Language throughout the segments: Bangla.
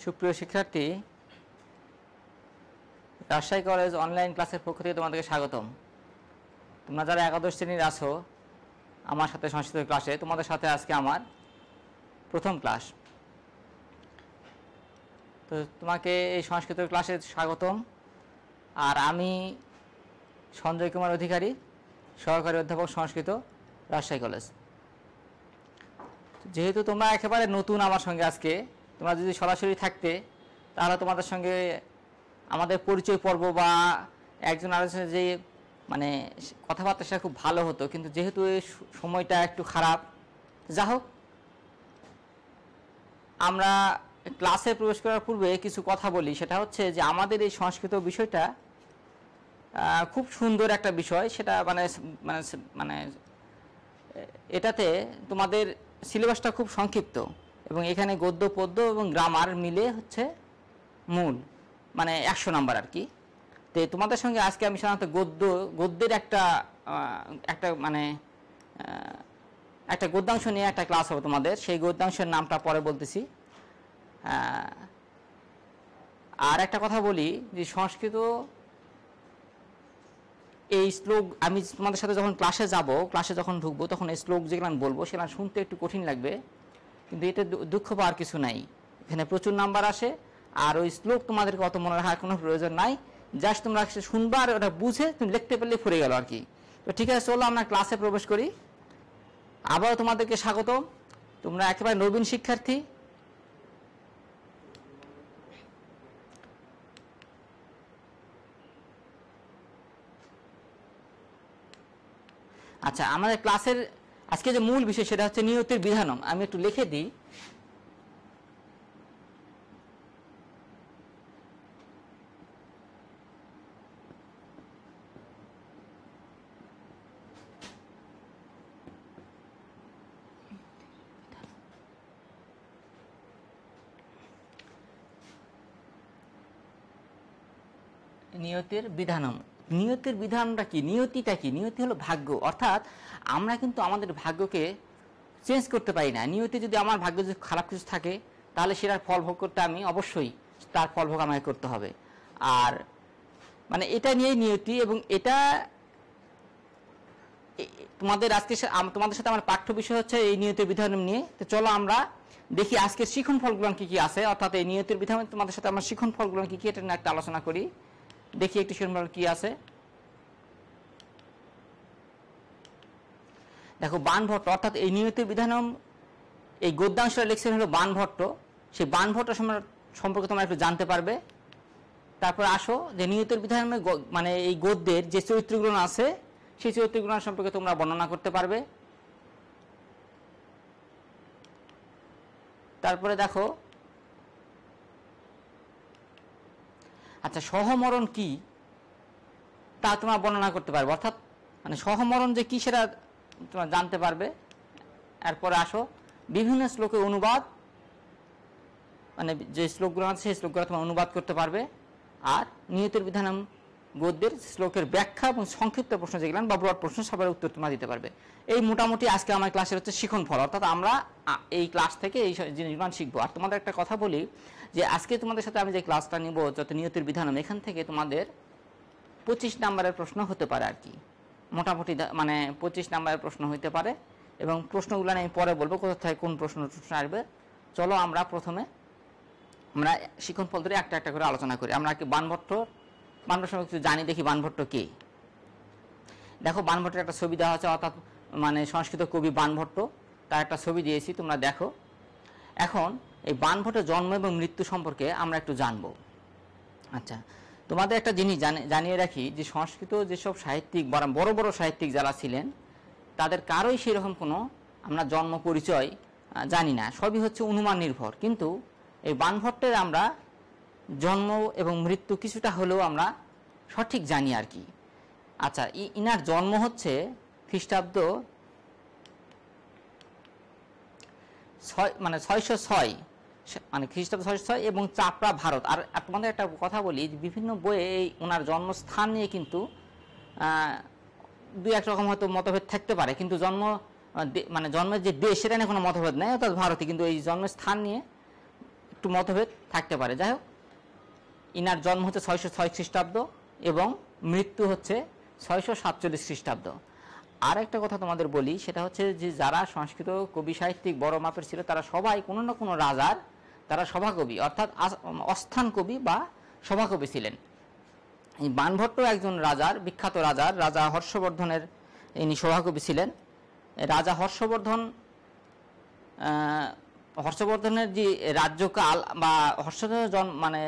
সুপ্রিয় শিক্ষার্থী, রাজশাহী কলেজ অনলাইন ক্লাসের পক্ষ থেকে তোমাদেরকে স্বাগতম। তোমরা যারা একাদশ শ্রেণীর আছো আমার সাথে সংস্কৃত ক্লাসে, তোমাদের সাথে আজকে আমার প্রথম ক্লাস। তো তোমাকে এই সংস্কৃত ক্লাসে স্বাগতম। আর আমি সঞ্জয় কুমার অধিকারী, সহকারী অধ্যাপক সংস্কৃত, রাজশাহী কলেজ। যেহেতু তোমরা একেবারে নতুন আমার সঙ্গে আজকে, তোমরা যদি সরাসরি থাকতে তাহলে তোমাদের সঙ্গে আমাদের পরিচয় পর্ব বা একজন আরেকজনের যে মানে কথাবার্তা সেটা খুব ভালো হতো, কিন্তু যেহেতু এই সময়টা একটু খারাপ, যা হোক আমরা ক্লাসে প্রবেশ করার পূর্বে কিছু কথা বলি। সেটা হচ্ছে যে আমাদের এই সংস্কৃত বিষয়টা খুব সুন্দর একটা বিষয়। সেটা মানে মানে মানে এটাতে তোমাদের সিলেবাসটা খুব সংক্ষিপ্ত এবং এখানে গদ্য পদ্য এবং গ্রামার মিলে হচ্ছে মূল মানে 100 নাম্বার আর কি। তো তোমাদের সঙ্গে আজকে আমি সাধারণত গদ্যের একটা মানে একটা গদ্যাংশ নিয়ে একটা ক্লাস হবে তোমাদের। সেই গদ্যাংশের নামটা পরে বলতেছি। আর একটা কথা বলি যে সংস্কৃত এই শ্লোক আমি তোমাদের সাথে যখন ক্লাসে যখন ঢুকবো তখন এই শ্লোক যেগুলো আমি বলবো সেগুলো শুনতে একটু কঠিন লাগবে, কিন্তু এতে দুঃখ পাওয়ার কিছু নাই। এখানে প্রচুর নাম্বার আসে আর ওই শ্লোক তোমাদেরকে অত মনে রাখার কোনো প্রয়োজন নাই। জাস্ট তোমরা শুনবা আর ওটা বুঝে তুমি লিখতে পারলে ফুরে গেল আর কি। তো ঠিক আছে, চলো আমরা ক্লাসে প্রবেশ করি। আবারও তোমাদেরকে স্বাগতম। তোমরা একেবারে নবীন শিক্ষার্থী। আচ্ছা, আমাদের ক্লাসের আজকে যে মূল বিষয় সেটা হচ্ছে নিয়তির বিধানম। আমি একটু লিখে দিই। নিয়তির বিধানম। নিয়তির বিধানটা কি? নিয়তিটা কি? নিয়তি হলো ভাগ্য। অর্থাৎ আমরা কিন্তু আমাদের ভাগ্যকে চেঞ্জ করতে পারি না। নিয়তি যদি আমার ভাগ্য যদি খারাপ কিছু থাকে তাহলে সেটার ফল ভোগ করতে আমি অবশ্যই তার ফল ভোগ আমাকে করতে হবে। আর মানে এটা নিয়েই নিয়তি, এবং এটা তোমাদের আজকে তোমাদের সাথে আমার পাঠ্য বিষয় হচ্ছে এই নিয়তির বিধানম নিয়ে। তো চলো আমরা দেখি আজকের শিখন ফলগুলো কি কি আছে। অর্থাৎ এই নিয়তির বিধান তোমাদের সাথে আমার শিখন ফলগুলো কি কি এটা নিয়ে একটা আলোচনা করি। দেখি একটি শিখন ফল কি আছে। দেখো, বাণভট্ট, অর্থাৎ এই নিয়তির বিধানম এই গদ্যাংশটা লিখছেন হলো বাণভট্ট। সেই বাণভট্ট সম্পর্কে তোমরা একটু জানতে পারবে। তারপর আসো যে নিয়তির বিধানমে মানে এই গদ্যের যে চরিত্রগুলো আছে সেই চরিত্রগুলো সম্পর্কে তোমরা বর্ণনা করতে পারবে। তারপরে দেখো, আচ্ছা, সহমরণ কি তা তোমরা বর্ণনা করতে পারবে। অর্থাৎ মানে সহমরণ যে কি সেটা তোমরা জানতে পারবে। এরপরে আসো বিভিন্ন শ্লোকের অনুবাদ, মানে যে শ্লোকগুলো আছে সেই শ্লোকগুলো তোমরা অনুবাদ করতে পারবে। আর নিয়তির বিধানম গদ্যের শ্লোকের ব্যাখ্যা এবং সংক্ষিপ্ত প্রশ্ন যেগুলো বা ব্রড প্রশ্ন সবার উত্তর তোমরা দিতে পারবে। এই মোটামুটি আজকে আমার ক্লাসের হচ্ছে শিখন ফল। অর্থাৎ আমরা এই ক্লাস থেকে এই জিনিসগুলো শিখবো। আর তোমাদের একটা কথা বলি যে আজকে তোমাদের সাথে আমি যে ক্লাসটা নিব যত নিয়তির বিধানম, এখান থেকে তোমাদের 25 নাম্বারের প্রশ্ন হতে পারে আর কি। মোটামুটি মানে 25 নাম্বারের প্রশ্ন হইতে পারে, এবং প্রশ্নগুলো আমি পরে বলবো কোথা থেকে কোন প্রশ্ন আসবে। চলো আমরা প্রথমে আমরা শিখন ফল ধরে একটা একটা করে আলোচনা করি। আমরা কি বাণভট্ট সম্পর্কে কিছু জানি, দেখি বাণভট্ট কে। দেখো, বাণভট্টের একটা ছবি দেওয়া আছে, অর্থাৎ মানে সংস্কৃত কবি বাণভট্ট, তার একটা ছবি দিয়েছি, তোমরা দেখো। এখন এই বাণভট্টের জন্ম এবং মৃত্যু সম্পর্কে আমরা একটু জানবো। আচ্ছা, তোমাদের একটা জিনিস জানিয়ে রাখি যে সংস্কৃত যেসব সাহিত্যিক বড় বড় সাহিত্যিক যারা ছিলেন তাদের কারোই সেরকম কোনো আমরা জন্ম পরিচয় জানি না, সবই হচ্ছে অনুমান নির্ভর। কিন্তু এই বাণভট্টের আমরা জন্ম এবং মৃত্যু কিছুটা হলেও আমরা সঠিক জানি আর কি। আচ্ছা, ইনার জন্ম হচ্ছে খ্রিস্টাব্দ 606, মানে খ্রিস্টাব্দ 606 এবং চাপড়া ভারত। আর তোমাদের একটা কথা বলি, বিভিন্ন বইয়ে এই ওনার জন্মস্থান নিয়ে কিন্তু দুই এক রকম হয়তো মতভেদ থাকতে পারে, কিন্তু জন্মের যে দেশ সেটা নিয়ে কোনো মতভেদ নেই, অর্থাৎ ভারতে। কিন্তু এই জন্মস্থান নিয়ে একটু মতভেদ থাকতে পারে। যাই হোক, ইনার জন্ম হচ্ছে 606 খ্রিস্টাব্দ এবং মৃত্যু হচ্ছে 647 খ্রিস্টাব্দ। আর একটা কথা তোমাদের বলি, সেটা হচ্ছে যে যারা সংস্কৃত কবি সাহিত্যিক বড় মাপের ছিল তারা সবাই কোনো না কোনো রাজার তারা সভাকবি অর্থাৎ অস্থান কবি বা সভাকবি ছিলেন। এই বাণভট্ট একজন রাজার বিখ্যাত রাজা হর্ষবর্ধনের ইনি সভাকবি ছিলেন। রাজা হর্ষবর্ধনের যে রাজ্যকাল বা হর্ষবর্ধন মানে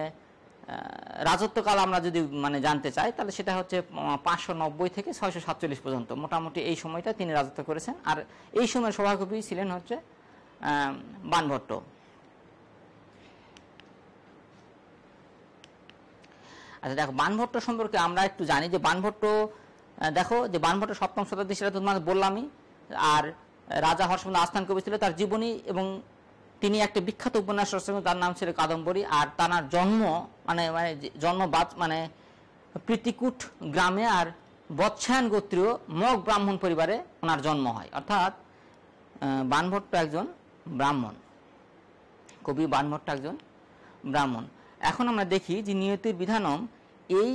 রাজত্বকাল আমরা যদি মানে জানতে চাই তাহলে সেটা হচ্ছে 590 থেকে 647 পর্যন্ত, মোটামুটি এই সময়টা তিনি রাজত্ব করেছেন। আর এই সময় সভাকবি ছিলেন হচ্ছে বাণভট্ট। আচ্ছা দেখো, বাণভট্ট সম্পর্কে আমরা একটু জানি যে বাণভট্ট, দেখো যে বাণভট্ট 7ম শতাব্দী, সেটা তোমাদের বললামই। আর রাজা হর্ষবর্ধন আস্থান কবি ছিল, তার জীবনী এবং তিনি একটা বিখ্যাত উপন্যাস রচনা, তার নাম ছিল কাদম্বরী। আর তার জন্ম মানে প্রীতিকূট গ্রামে আর বৎসায়ন গোত্রীয় মগ ব্রাহ্মণ পরিবারে ওনার জন্ম হয়, অর্থাৎ বাণভট্ট একজন ব্রাহ্মণ, কবি বাণভট্ট একজন ব্রাহ্মণ। এখন আমরা দেখি যে নিয়তির বিধানম এই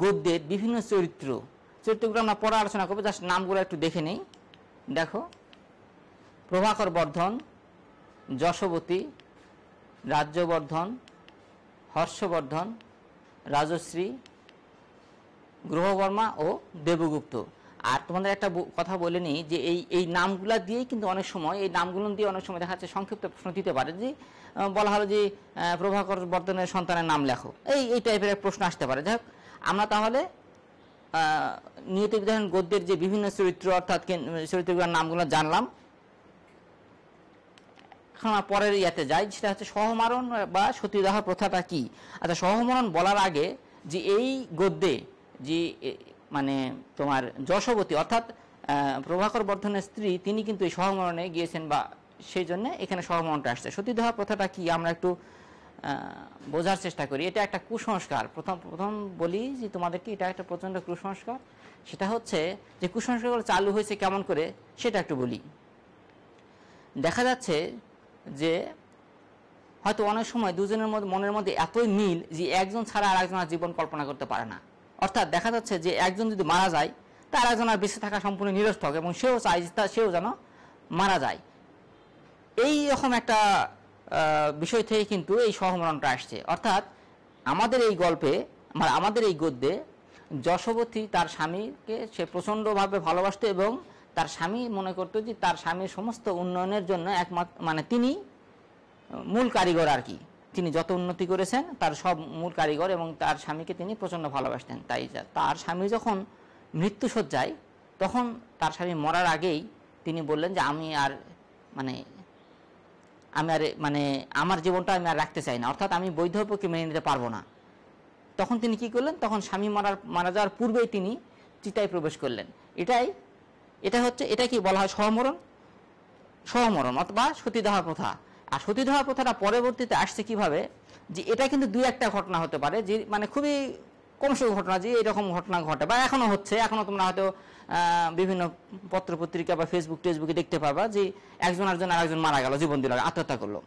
গদ্যের বিভিন্ন চরিত্রগুলো আমরা পরে আলোচনা করবো, জাস্ট নামগুলো একটু দেখে নেই। দেখো, প্রভাকর বর্ধন, যশোবতী, রাজ্যবর্ধন, হর্ষবর্ধন, রাজশ্রী, গ্রহবর্মা ও দেবগুপ্ত। আর তোমাদের একটা কথা বলে নিই যে এই নামগুলা দিয়েই কিন্তু অনেক সময় দেখা যাচ্ছে সংক্ষিপ্ত প্রশ্ন দিতে পারে, যে বলা হলো যে প্রভাকর বর্ধনের সন্তানের নাম লেখো, এই টাইপের প্রশ্ন আসতে পারে। যাই হোক, আমরা তাহলে নিয়ত বিধান গদ্যের যে বিভিন্ন চরিত্র অর্থাৎ চরিত্রগুলোর নামগুলো জানলাম। এখন আমরা পরের ইয়াতে যাই, সেটা হচ্ছে সহমরণ বা সতীদাহ প্রথাটা কি। আচ্ছা, সহমরণ বলার আগে যে এই গদ্যে যে মানে তোমার যশোবতী অর্থাৎ প্রভাকর বর্ধনের স্ত্রী, তিনি কিন্তু এই সহমরণে গিয়েছেন, বা সেই জন্য এখানে সহমরণটা আসছে। সতীদাহ প্রথাটা কি আমরা একটু বোঝার চেষ্টা করি। এটা একটা কুসংস্কার। প্রথম বলি যে তোমাদেরকে এটা একটা প্রচণ্ড কুসংস্কার। সেটা হচ্ছে যে কুসংস্কারগুলো চালু হয়েছে কেমন করে সেটা একটু বলি। দেখা যাচ্ছে যে হয়তো অনেক সময় দুজনের মনের মধ্যে এতই মিল যে একজন ছাড়া আর একজনের জীবন কল্পনা করতে পারে না। অর্থাৎ দেখা যাচ্ছে যে একজন যদি মারা যায়, তার একজন আর বেঁচে থাকা সম্পূর্ণ নিরর্থক, এবং সেও চায় সেও যেন মারা যায়। এই রকম একটা বিষয় থেকে কিন্তু এই সহমরণটা আসছে। অর্থাৎ আমাদের এই গল্পে, আমাদের এই গদ্যে যশোবতী তার স্বামীকে সে প্রচণ্ডভাবে ভালোবাসত, এবং তার স্বামী মনে করতো যে তার স্বামীর সমস্ত উন্নয়নের জন্য একমাত্র মানে তিনি মূল কারিগর আর কি। তিনি যত উন্নতি করেছেন তার সব মূল কারিগর, এবং তার স্বামীকে তিনি প্রচণ্ড ভালোবাসতেন। তাই তার স্বামী যখন মৃত্যুশয্যায়, তখন তার স্বামী মরার আগেই তিনি বললেন যে আমি আর আমার জীবনটা আমি আর রাখতে চাই না, অর্থাৎ আমি বৈধব্যকে মেনে নিতে পারবো না। তখন তিনি কি করলেন, তখন স্বামী মারা যাওয়ার পূর্বেই তিনি চিতায় প্রবেশ করলেন। এটা কি বলা হয় সহমরণ অথবা সতীদাহ প্রথা। আর সতীদাহ প্রথাটা পরবর্তীতে আসছে কিভাবে, যে এটা কিন্তু দুই একটা ঘটনা হতে পারে, যে মানে খুবই কমস ঘটনা, যে এরকম ঘটনা ঘটে বা এখনো হচ্ছে। এখনো তোমরা হয়তো বিভিন্ন পত্রপত্রিকা বা টেসবুকে দেখতে পাবা যে একজন আরেকজন মারা গেল, জীবন দিল, আত্মহত্যা করলো।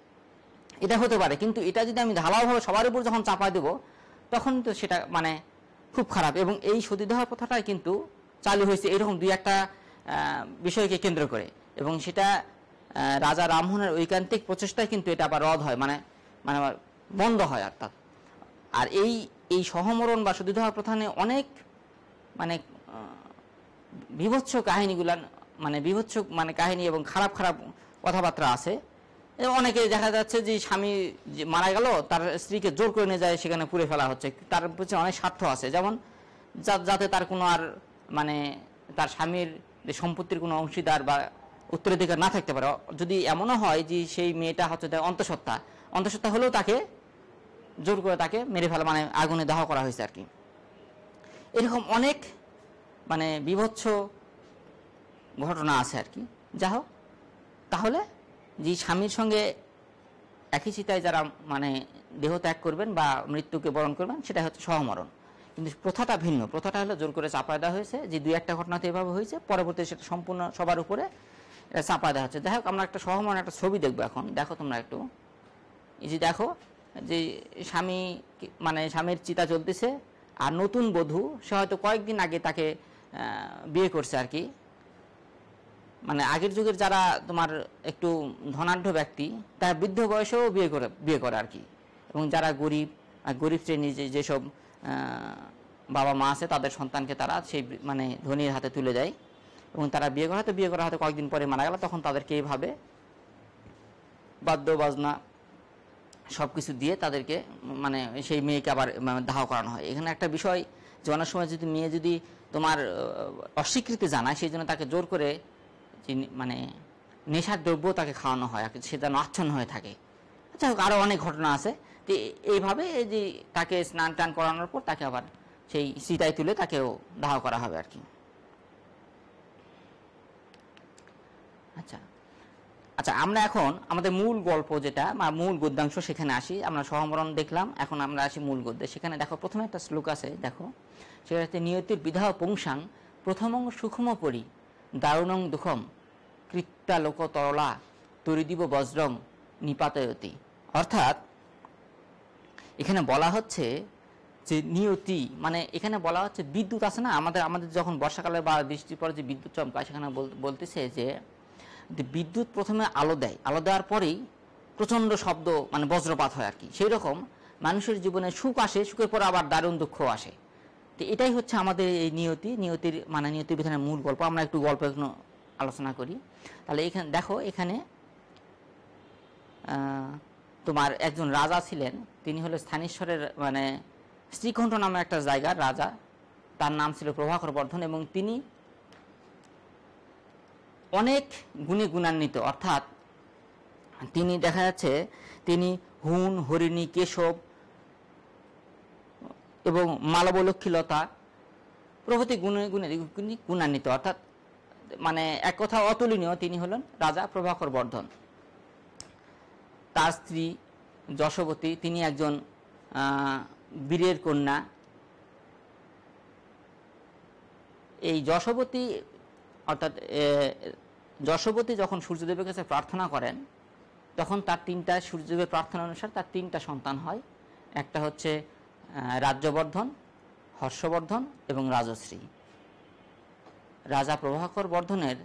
এটা হতে পারে, কিন্তু এটা যদি আমি ঢালাওভাবে সবার উপর যখন চাপাই দেবো, তখন তো সেটা মানে খুব খারাপ। এবং এই সতীদাহ প্রথাটাই কিন্তু চালু হয়েছে এরকম দুই একটা বিষয়কে কেন্দ্র করে, এবং সেটা রাজা রামমোহনের ঐকান্তিক প্রচেষ্টায় কিন্তু এটা আবার রদ হয়, মানে বন্ধ হয় অর্থাৎ। আর এই সহমরণ বা সতীদাহ প্রথা নিয়ে অনেক বিভৎস কাহিনী এবং খারাপ কথাবার্তা আছে। অনেকে দেখা যাচ্ছে যে স্বামী মারা গেল, তার স্ত্রীকে জোর করে নিয়ে যায়, সেখানে পুড়ে ফেলা হচ্ছে। তার পিছনে অনেক স্বার্থ আছে, যেমন যাতে তার কোনো আর তার স্বামীর সম্পত্তির কোনো অংশীদার বা উত্তরাধিকার না থাকতে পারে। যদি এমনও হয় যে সেই মেয়েটা হচ্ছে অন্তঃসত্ত্বা হলেও তাকে জোর করে তাকে মেরে ফেলা, আগুনে দাহ করা হয়েছে আর কি। এরকম অনেক বিভৎস ঘটনা আছে আর কি। যা হোক, তাহলে যে স্বামীর সঙ্গে একই চিতায় যারা দেহ ত্যাগ করবেন বা মৃত্যুকে বরণ করবেন, সেটা হচ্ছে সহমরণ। কিন্তু প্রথাটা ভিন্ন। প্রথাটা হলো জোর করে চাপায় দেওয়া হয়েছে, যে দুই একটা ঘটনাতে এভাবে হয়েছে, পরবর্তীতে সেটা সম্পূর্ণ সবার উপরে চাপায় দেওয়া হচ্ছে। যাই হোক, আমরা একটা সহমরণ একটা ছবি দেখবো এখন। দেখো তোমরা একটু, এই যে দেখো, যে স্বামী মানে স্বামীর চিতা চলতেছে, আর নতুন বধূ সে হয়তো কয়েকদিন আগে তাকে বিয়ে করছে আর কি। মানে আগের যুগের যারা তোমার একটু ধনাঢ্য ব্যক্তি তারা বৃদ্ধ বয়সেও বিয়ে করে আর কি। এবং যারা গরিব শ্রেণীর যেসব বাবা মা আছে তাদের সন্তানকে তারা সেই মানে ধনীর হাতে তুলে দেয়, এবং তারা বিয়ে করা হয়তো কয়েকদিন পরে মারা গেল, তখন তাদেরকে এইভাবে বাদ্য বাজনা সব কিছু দিয়ে তাদেরকে মানে সেই মেয়েকে আবার দাহ করানো হয়। এখানে একটা বিষয় যে অনেক সময় যদি মেয়ে যদি তোমার অস্বীকৃতি জানায়, সেই জন্য তাকে জোর করে মানে নেশার দ্রব্য তাকে খাওয়ানো হয়, সে যেন আচ্ছন্ন হয়ে থাকে। আচ্ছা, আরও অনেক ঘটনা আছে। তো এইভাবে যে তাকে স্নান টান করানোর পর তাকে আবার সেই চিতায় তুলে তাকেও দাহ করা হবে আর কি। আচ্ছা, আমরা এখন আমাদের মূল গল্প যেটা বা মূল গদ্যাংশ সেখানে আসি। আমরা সহমরণ দেখলাম, এখন আমরা আসি মূল গদ্যে। সেখানে দেখো প্রথমে একটা শ্লোক আছে, দেখো সেটা হচ্ছে নিয়তির বিধাও পুংসাং প্রথমং সুখম পরি দারুণং দুঃখম কৃত্যালোক তরলা তরিদিব বজ্রং নিপাতয়তি। অর্থাৎ এখানে বলা হচ্ছে যে নিয়তি মানে এখানে বলা হচ্ছে বিদ্যুৎ আছে না আমাদের যখন বর্ষাকালে বা বৃষ্টির পরে যে বিদ্যুৎ চমকায়, সেখানে বলতেছে যে বিদ্যুৎ প্রথমে আলো দেওয়ার পরেই প্রচণ্ড শব্দ মানে বজ্রপাত হয় আর কি। সেই রকম মানুষের জীবনে সুখ আসে, সুখের পর আবার দারুণ দুঃখ আসে। তো এটাই হচ্ছে আমাদের এই নিয়তির মানে নিয়তি বিধানের মূল গল্প। আমরা একটু গল্প একটু আলোচনা করি। তাহলে এখানে দেখো, এখানে তোমার একজন রাজা ছিলেন, তিনি হলো স্থানীশ্বরের মানে শ্রীকণ্ঠ নামে একটা জায়গার রাজা, তার নাম ছিল প্রভাকর বর্ধন, এবং তিনি অনেক গুণে গুণান্বিত। অর্থাৎ তিনি দেখা যাচ্ছে তিনি হুন, হরিণী, কেশব এবং মালবলক্ষীলতা প্রভৃতি গুণে গুণান্বিত। অর্থাৎ মানে এক কথা অতুলনীয় তিনি হলেন রাজা প্রভাকর বর্ধন। তার স্ত্রী যশোবতী, তিনি একজন বীরের কন্যা। এই যশোবতী যখন সূর্যদেবের কাছে প্রার্থনা করেন, তখন তার সূর্যদেবের প্রার্থনা অনুসারে তার 3টা সন্তান হয়। একটা হচ্ছে রাজ্যবর্ধন, হর্ষবর্ধন এবং রাজশ্রী। রাজা প্রভাকর বর্ধনের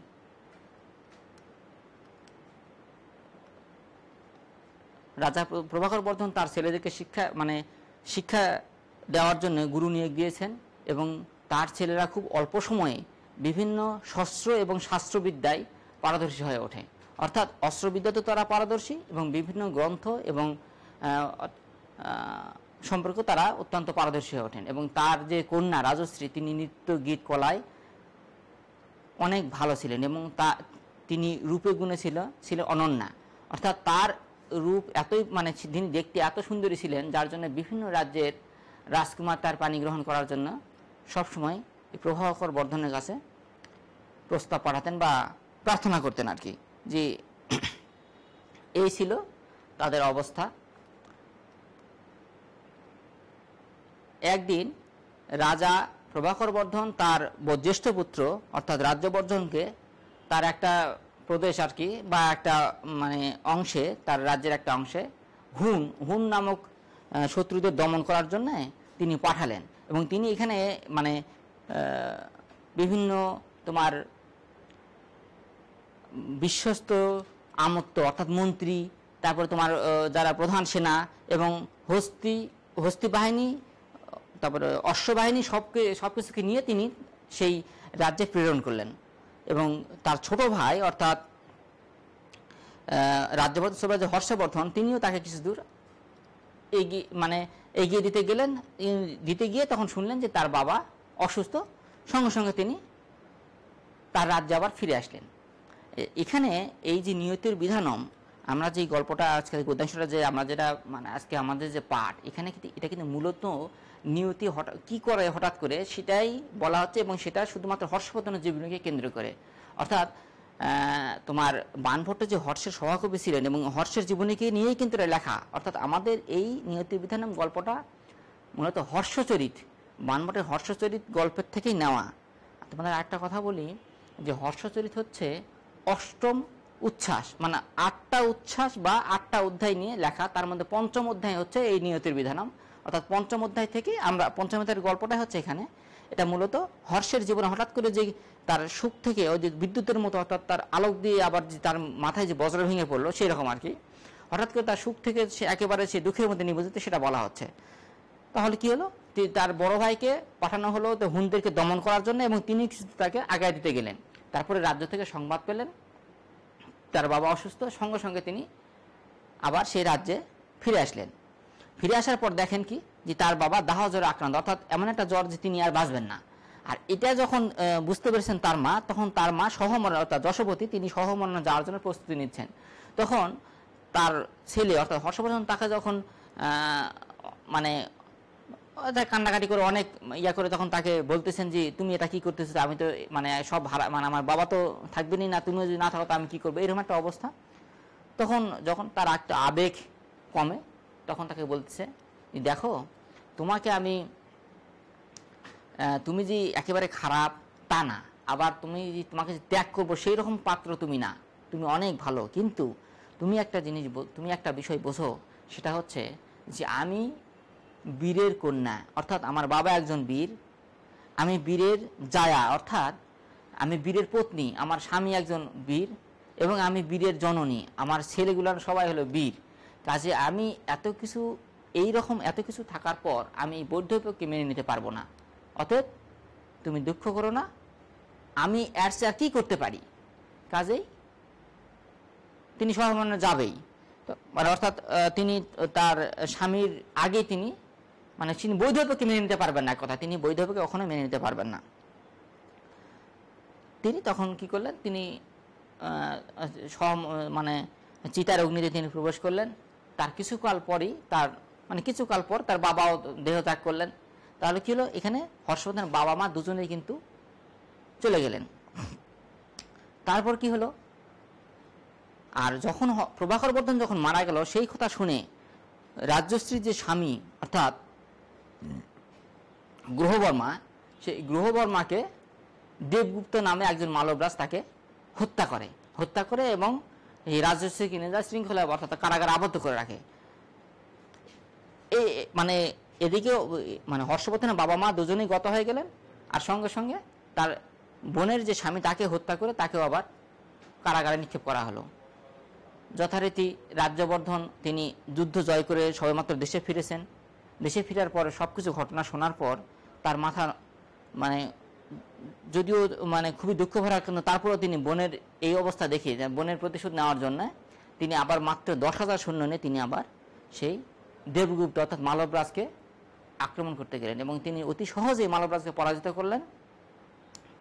তার ছেলেদেরকে শিক্ষা দেওয়ার জন্য গুরু নিয়ে গিয়েছেন, এবং তার ছেলেরা খুব অল্প সময়ে বিভিন্ন শস্ত্র এবং শাস্ত্রবিদ্যায় পারদর্শী হয়ে ওঠে। অর্থাৎ অস্ত্রবিদ্যাতে তারা পারদর্শী, এবং বিভিন্ন গ্রন্থ এবং সম্পর্কে তারা অত্যন্ত পারদর্শী হয়ে ওঠেন। এবং তার যে কন্যা রাজশ্রী, তিনি নৃত্য গীত কলায় অনেক ভালো ছিলেন, এবং তিনি রূপে গুণে ছিল অনন্যা। অর্থাৎ তার রূপ এতই মানে তিনি দেখতে এত সুন্দরী ছিলেন, যার জন্য বিভিন্ন রাজ্যের রাজকুমার তার পানি গ্রহণ করার জন্য সবসময় এই প্রভাকর বর্ধনের কাছে প্রস্তাব পাঠাতেন বা প্রার্থনা করতেন আর কি। যে এই ছিল তাদের অবস্থা। একদিন রাজা প্রভাকর বর্ধন তার জ্যেষ্ঠ পুত্র অর্থাৎ রাজ্যবর্ধনকে তার একটা প্রদেশ আর কি বা একটা মানে অংশে, তার রাজ্যের একটা অংশে হুন নামক শত্রুদের দমন করার জন্য তিনি পাঠালেন। এবং তিনি এখানে মানে বিভিন্ন তোমার বিশ্বস্ত আমত্ত অর্থাৎ মন্ত্রী, তারপরে তোমার যারা প্রধান সেনা এবং হস্তি বাহিনী, তারপরে অশ্ববাহিনী সবকিছুকে নিয়ে তিনি সেই রাজ্যে প্রেরণ করলেন। এবং তার ছোট ভাই অর্থাৎ রাজ্যবর্ধন যে হর্ষবর্ধন, তিনিও তাকে কিছু দূর এগিয়ে দিতে গিয়ে তখন শুনলেন যে তার বাবা অসুস্থ। সঙ্গে সঙ্গে তিনি তার রাজ্যে আবার ফিরে আসলেন। এখানে এই যে নিয়তির বিধানম, আমরা যে গল্পটা আজকে গদ্যাংশটা যে আমরা যেটা মানে আজকে আমাদের যে পাঠ, এখানে এটা কিন্তু মূলত নিয়তি কি করে হঠাৎ করে সেটাই বলা হচ্ছে, এবং সেটা শুধুমাত্র হর্ষবর্ধনের জীবনীকে কেন্দ্র করে। অর্থাৎ তোমার বাণভট্ট যে হর্ষের সভাকবি ছিলেন এবং হর্ষের জীবনীকে নিয়েই কিন্তু এটা লেখা। অর্থাৎ আমাদের এই নিয়তি বিধানম গল্পটা মূলত হর্ষচরিত, বাণভট্টের হর্ষচরিত গল্পের থেকেই নেওয়া। তোমাদের একটা কথা বলি যে হর্ষচরিত হচ্ছে 8ম উচ্ছ্বাস, মানে 8টা উচ্ছ্বাস বা 8টা অধ্যায় নিয়ে লেখা। তার মধ্যে পঞ্চম অধ্যায় হচ্ছে এই নিয়তির বিধানম, অর্থাৎ পঞ্চম অধ্যায় থেকে আমরা পঞ্চম অধ্যায়ের গল্পটা হচ্ছে এখানে। এটা মূলত হর্ষের জীবনে হঠাৎ করে যে তার সুখ থেকে ওই যে বিদ্যুতের মতো, অর্থাৎ তার আলোক দিয়ে আবার যে তার মাথায় যে বজ্র ভেঙে পড়লো সেই রকম আর কি। হঠাৎ করে তার সুখ থেকে সে একেবারে সে দুঃখের মধ্যে নিবেদিত, সেটা বলা হচ্ছে। তাহলে কি হলো, তার বড় ভাইকে পাঠানো হলো হুনদেরকে দমন করার জন্য, এবং তিনি তাকে আগায় দিতে গেলেন। তারপরে রাজ্য থেকে সংবাদ পেলেন তার বাবা অসুস্থ, সঙ্গে সঙ্গে তিনি আবার সেই রাজ্যে ফিরে আসলেন। ফিরে আসার পর দেখেন কি, যে তার বাবা দাহ জ্বরে আক্রান্ত, অর্থাৎ এমন একটা জ্বর যে তিনি আর বাঁচবেন না। আর এটা যখন বুঝতে পেরেছেন তার মা, তখন তার মা সহমরণ, অর্থাৎ যশোবতী, তিনি সহমরণে যাওয়ার জন্য প্রস্তুতি নিচ্ছেন। তখন তার ছেলে অর্থাৎ হর্ষবর্ধন তাকে যখন মানে কান্নাকাটি করে অনেক ইয়া করে তখন তাকে বলতেছেন যে তুমি এটা কি করতেছো, আমি তো মানে সব মানে আমার বাবা তো থাকবেনই না, তুমিও যদি না থাকো তো আমি কি করবো, এরকম একটা অবস্থা। তখন যখন তার একটা আবেগ কমে, তখন তাকে বলতেছে দেখো, তোমাকে আমি তুমি যে একেবারে খারাপ তা না, আবার তোমাকে যে ত্যাগ করবো সেই রকম পাত্র তুমি না, তুমি অনেক ভালো। কিন্তু তুমি একটা জিনিস, তুমি একটা বিষয় বোঝো, সেটা হচ্ছে যে আমি বীরের কন্যা, অর্থাৎ আমার বাবা একজন বীর, আমি বীরের জায়া, অর্থাৎ আমি বীরের পত্নী, আমার স্বামী একজন বীর, এবং আমি বীরের জননী, আমার ছেলেগুলোর সবাই হলো বীর। কাজে আমি এত কিছু, এই রকম এত কিছু থাকার পর আমি বৈধব্যকে মেনে নিতে পারবো না। অতএব তুমি দুঃখ করো না, আমি এর চেয়ে আর কি করতে পারি। কাজেই তিনি সহমরণে যাবেই, মানে অর্থাৎ তিনি তার স্বামীর আগে তিনি মানে তিনি বৈধব্যকে মেনে নিতে পারবেন না, কথা তিনি বৈধব্যকে কখনো মেনে নিতে পারবেন না। তিনি তখন কি করলেন, তিনি মানে চিতার অগ্নিতে তিনি প্রবেশ করলেন। তার কিছুকাল পরই কিছুকাল পর তার বাবাও দেহত্যাগ করলেন। তাহলে কি হলো, এখানে হর্ষবর্ধনের বাবা মা দুজনেই কিন্তু চলে গেলেন। তারপর কি হলো, আর যখন প্রভাকর বর্ধন যখন মারা গেল, সেই কথা শুনে রাজ্যশ্রীর যে স্বামী অর্থাৎ গ্রহবর্মা, সেই গ্রহবর্মাকে দেবগুপ্ত নামে একজন মালবরাজ তাকে হত্যা করে এবং এই রাজ্যশ্রীকে নিয়ে যায় শৃঙ্খলা, অর্থাৎ কারাগারে আবদ্ধ করে রাখে। এই মানে এদিকে মানে হর্ষবর্ধনের বাবা মা দুজনেই গত হয়ে গেলেন, আর সঙ্গে সঙ্গে তার বোনের যে স্বামী তাকে হত্যা করে তাকেও আবার কারাগারে নিক্ষেপ করা হলো। যথারীতি রাজ্যবর্ধন তিনি যুদ্ধ জয় করে সবেমাত্র দেশে ফিরেছেন। দেশে ফেরার পরে সব কিছু ঘটনা শোনার পর তার মাথা মানে যদিও মানে খুবই দুঃখ ভরা, কিন্তু তারপরেও তিনি বোনের এই অবস্থা দেখে বোনের প্রতিশোধ নেওয়ার জন্য তিনি আবার মাত্র 10,000 সৈন্য নিয়ে তিনি আবার সেই দেবগুপ্ত অর্থাৎ মালবরাজকে আক্রমণ করতে গেলেন, এবং তিনি অতি সহজেই মালবরাজকে পরাজিত করলেন।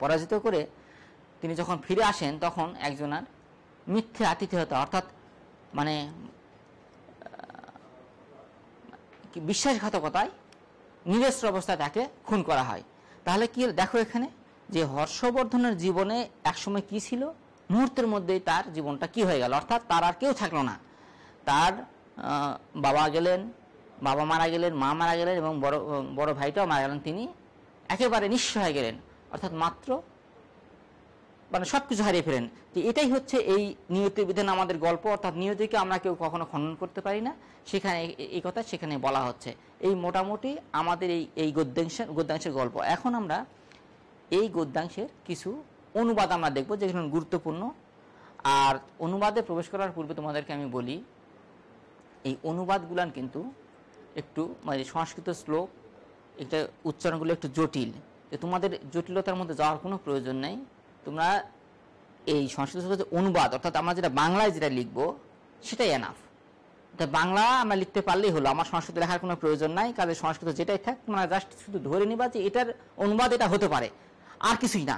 পরাজিত করে তিনি যখন ফিরে আসেন, তখন একজনের মিথ্যে আতিথেয়তা অর্থাৎ মানে বিশ্বাসঘাতকতায় নিরস্ত্র অবস্থায় তাকে খুন করা হয়। তাহলে কি দেখো এখানে যে হর্ষবর্ধনের জীবনে একসময় কি ছিল, মুহূর্তের মধ্যেই তার জীবনটা কি হয়ে গেল, অর্থাৎ তার আর কেউ থাকলো না। তার বাবা গেলেন, বাবা মারা গেলেন, মা মারা গেলেন, এবং বড় ভাইটাও মারা গেলেন। তিনি একেবারে নিঃস্ব হয়ে গেলেন, অর্থাৎ মাত্র মানে সব কিছু হারিয়ে ফেলেন। তো এটাই হচ্ছে এই নিয়তির বিধান আমাদের গল্প, অর্থাৎ নিয়তিকে আমরা কেউ কখনো খণ্ডন করতে পারি না, সেখানে এই কথা সেখানে বলা হচ্ছে। এই মোটামুটি আমাদের এই গদ্যাংশের গল্প। এখন আমরা এই গদ্যাংশের কিছু অনুবাদ আমরা দেখব, যেগুলো গুরুত্বপূর্ণ। আর অনুবাদে প্রবেশ করার পূর্বে তোমাদেরকে আমি বলি, এই অনুবাদগুলান কিন্তু একটু মানে সংস্কৃত শ্লোক এটা উচ্চারণগুলো একটু জটিল, তোমাদের জটিলতার মধ্যে যাওয়ার কোনো প্রয়োজন নেই। তোমরা এই সংস্কৃত শ্লোকের অনুবাদ অর্থাৎ আমরা যেটা বাংলায় যেটা লিখবো সেটাই এনাফ। বাংলা আমরা লিখতে পারলেই হলো, আমার সংস্কৃত লেখার কোনো প্রয়োজন নাই। কাজে সংস্কৃত যেটাই থাক তোমরা জাস্ট শুধু ধরে নিবা যে এটার অনুবাদ এটা হতে পারে, আর কিছুই না,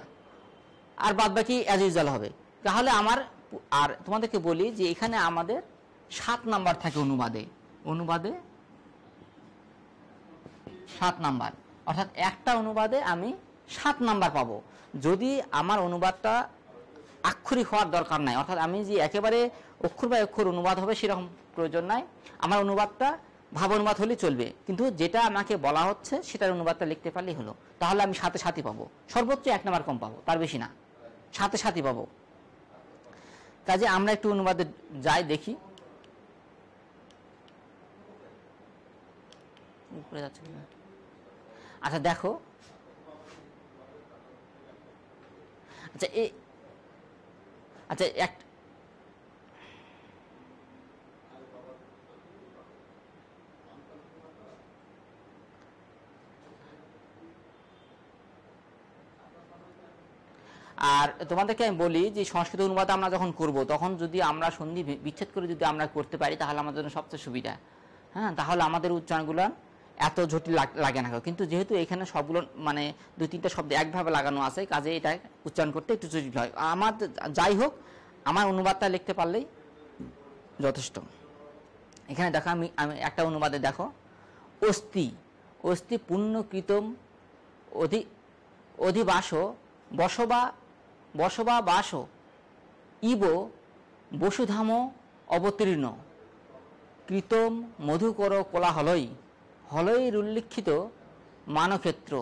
আর বাদ বাকি অ্যাজ ইউজুয়াল হবে। তাহলে আর তোমাদেরকে বলি যে এখানে আমাদের 7 নাম্বার থাকে অনুবাদে 7 নাম্বার, অর্থাৎ একটা অনুবাদে আমি 7 নাম্বার পাবো। যদি আমার অনুবাদটা আক্ষরিক হওয়ার দরকার নাই, অর্থাৎ আমি যে একেবারে অক্ষর বাই অক্ষর অনুবাদ হবে সেরকম প্রয়োজন নাই, আমার অনুবাদটা ভাব অনুবাদ হলেই চলবে, কিন্তু যেটা আমাকে বলা হচ্ছে সেটার অনুবাদটা লিখতে পারলেই হলো। তাহলে আমি 7-7 পাবো, সর্বোচ্চ 1 নাম্বার কম পাবো, তার বেশি না, 7-7 পাবো। কাজে আমরা একটু অনুবাদে যাই, দেখি উপরে যাচ্ছে কিনা। আচ্ছা দেখো, আচ্ছা আচ্ছা এক আর তোমাদেরকে আমি বলি যে সংস্কৃত অনুবাদ আমরা যখন করব তখন যদি আমরা সন্ধি বিচ্ছেদ করে যদি আমরা করতে পারি তাহলে আমাদের জন্য সবচেয়ে সুবিধা। হ্যাঁ, তাহলে আমাদের উচ্চারণগুলো এত জটিল লাগে না। কিন্তু যেহেতু এখানে সবগুলো মানে 2-3টা শব্দ একভাবে লাগানো আছে, কাজে এটা উচ্চারণ করতে একটু জটিল হয়। আমার যাই হোক, আমার অনুবাদটা লিখতে পারলেই যথেষ্ট। এখানে দেখো, আমি একটা অনুবাদে দেখো, অস্তি অস্তি পুণ্যকৃতম অধিবাস বসবা বাস ইব বসুধাম অবতীর্ণ কৃতম মধুকর কোলাহলই হলৈরুল্লিখিত মানক্ষেত্র